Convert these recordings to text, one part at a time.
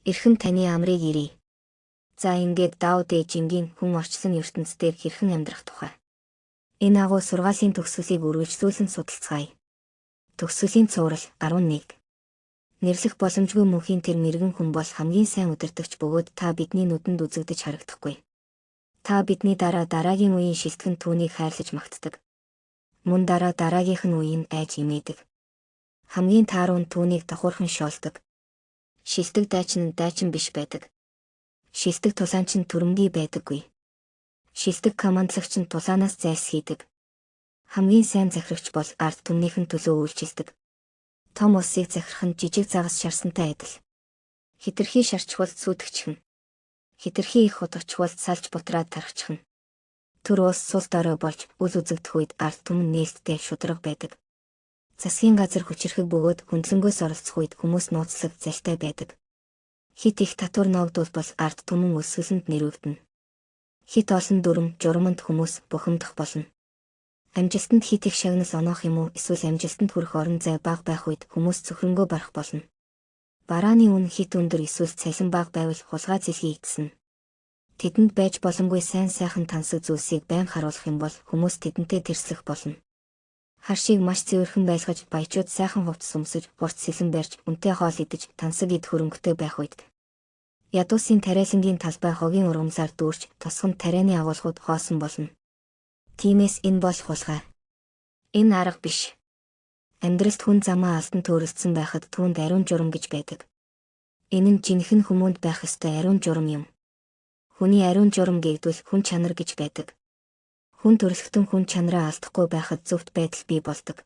Эрхэм таны амрыг ирье. За ингээд Дао Дэ Жингийн хүн орчсон ертөнцийн хэрхэн амьдрах тухай. Энэ агуу сургаалын төгсгөлийг үргэлжлүүлэн судалцгаая. Төгсгөлийн цуврал 11. Нэрлэх боломжгүй мөнхийн тэр мэрэгэн хүн бол хамгийн сайн удирдагч бөгөөд та бидний нүдэнд үзэгдэж харагдахгүй. Та бидний дараагийн үеийн шилтгэн түүнийг хайрлаж магтдаг. Мөн дараагийнх нь үеийн айж имээдэг. Хамгийн тааруу нь түүнийг давхурхан шоолдог. Шилдэг дайчин биш байдаг. Шилдэг тулаанч нь түрэмгий байдаггүй. Шилдэг командлагч нь тулаанаас зайлсхийдэг. Хамгийн сайн захирагч бол ард түмнийхэн төлөө үйлчилдэг. Том улсыг захирах нь жижиг загас шарсантай адил. Хитрхи шарчвал сүйдэгчхэн. Хитрхи их хутагчвал салж бутраад тархчихна. Төр улс сул дорой болж үл үзэгдэх үед ард түмэн нээлттэй шударга байдаг. Засгийн газар хүчирхэг бөгөөд хөндлөнгөөс оролцох үед хүмүүс нууцлаг залтай байдаг. Хит их татвар ногдуулбал ард түмэн өсгөлөнд нэрвэгдэнэ. Хит олон дүрм журамд хүмүүс бухимдах болно. Амжилтанд хит их шагнал оноох юм уу эсвэл амжилтанд хүрэх орон зай бага байх үед хүмүүс цөхрөнгөө барах болно. Барааны үн хит өндөр эсвэл цалин бага байвал хулгай зэлхий игдсэн. Тэдэнд байж боломгүй сайн сайхан тансаг зүйлсийг байн харуулах юм бол хүмүүс тэдэнтэй тэрслэх болно. Харшийг маш цэвэрхэн байлгаж баячууд сайхан хувцас өмсөж, хурц сэлэн барьж, үнэтэй хоол идэж, тансаг ид хөрөнгөтэй байх үед. Ядуусын тариалангийн талбай хогийн ургамлаар дүүрч, тосгонд тарианы агуулгууд хоосон болно. Тиймээс энэ бол хулгай. Энэ арга биш. Амьдралд хүн замаа алдан төөрөлдсөн байхад түүнд ариун журам гэж байдаг. Энэ нь жинхэнэ хүмүүнд байх ёстой ариун журам юм. Хүний ариун журам гээгдвэл хүн чанар гэж байдаг. Хүн төрөлхтөн хүн чанараа алдахгүй байхад зөвхт байдал бий болдог.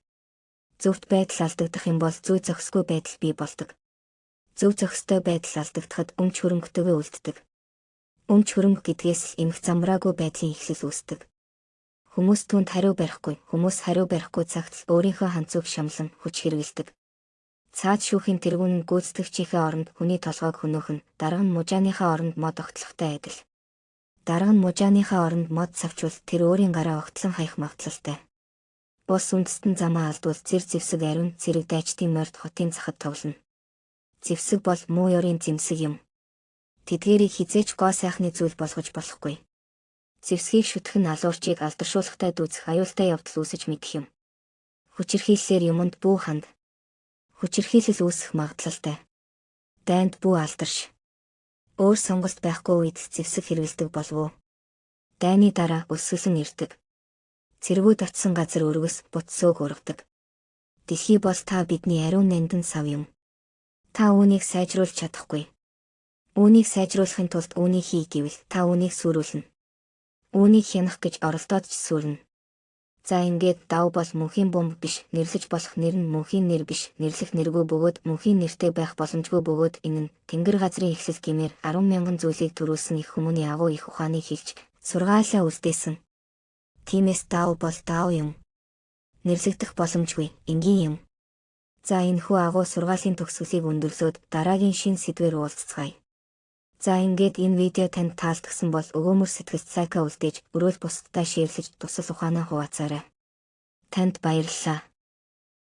Зөвхт байдал алдагдах юм бол зүй зохисгүй байдал бий болдог. Зөв зохистой байдал алдагдахад өмч хөрөнгөтэйгээ үлддэг. Өмч хөрөнгө гэдгээс л эмх замраагүй байдлын эхлэл үүсдэг. Хүмүүс түүнд хариу барихгүй, хүмүүс хариу барихгүй цагт л өөрийнхөө ханцууг шамлан хүч хэрэгэлдэг. Цаад шүүхийн тэргүүн нь гүйцэтгэгчийнхээ оронд хүний толгойг хөнөөх нь, дарга нь мужааныхаа оронд мод огтлохтой адил. Дарга нь мужааныхаа оронд мод савчвал тэр өөрийн гараа огтлон хаях магадлалтай. Бус үндэстэн замаа алдвал зэр зэвсэг ариун цэрэг дайчдын морд хотын захад тоглоно. Зэвсэг бол муу ёрийн зэмсэг юм. Тэдгээрийг хизээч гоо сайхны зүйл болгож болохгүй. Зэвсгийг шүтэх нь алуурчийг алдаршуулахтай дүүцэх аюултай явдал үүсэж мэдэх юм. Хүчирхийллээр юмд бүү ханд. Хүчирхийлэл үүсэх магадлалтай. Дайнд бүү алдарш. Өөр сонголт байхгүй үед зэвсэг хэрэгэлдэг болов уу? Дайны дараа өсгөлөн ирдэг. Цэргүүд очсон газар өргөс бутсөөг ургадаг. Дэлхий бол та бидний ариун нандин сав юм. Та үүнийг сайжруулж чадахгүй. Үүнийг сайжруулахын тулд үүнийг хий гэвэл та үүнийг сүрүүлнэ. Үүнийг хянах гэж оролдоод ч сүрнэ. За ингээд Дао бол мөнхийн бомб биш, нэрлэж болох нэр нь мөнхийн нэр биш, нэрлэх нэргүй бөгөөд мөнхийн нэртэй байх боломжгүй бөгөөд энэ нь Тэнгэр газрын эхлэл гэмээр 10,000 зүйлийг төрүүлсэн их хүмүүний агуу их ухааныг хэлж, сургаалаа үлдээсэн. Тиймээс Дао бол Дао юм. Нэрлэгдэх боломжгүй, энгийн юм. За энэхүү агуу сургаалын төгсгөлийг өндөрлөөд дараагийн шин сэдвээр уулзцгаая. За ингээд энэ видео танд таалдсан бол өгөөмөр сэтгэлд лайка үлдээж, өрөөл бусдтай шеэрлэж тусал ухаанаа хуваацаарай. Танд баярлалаа.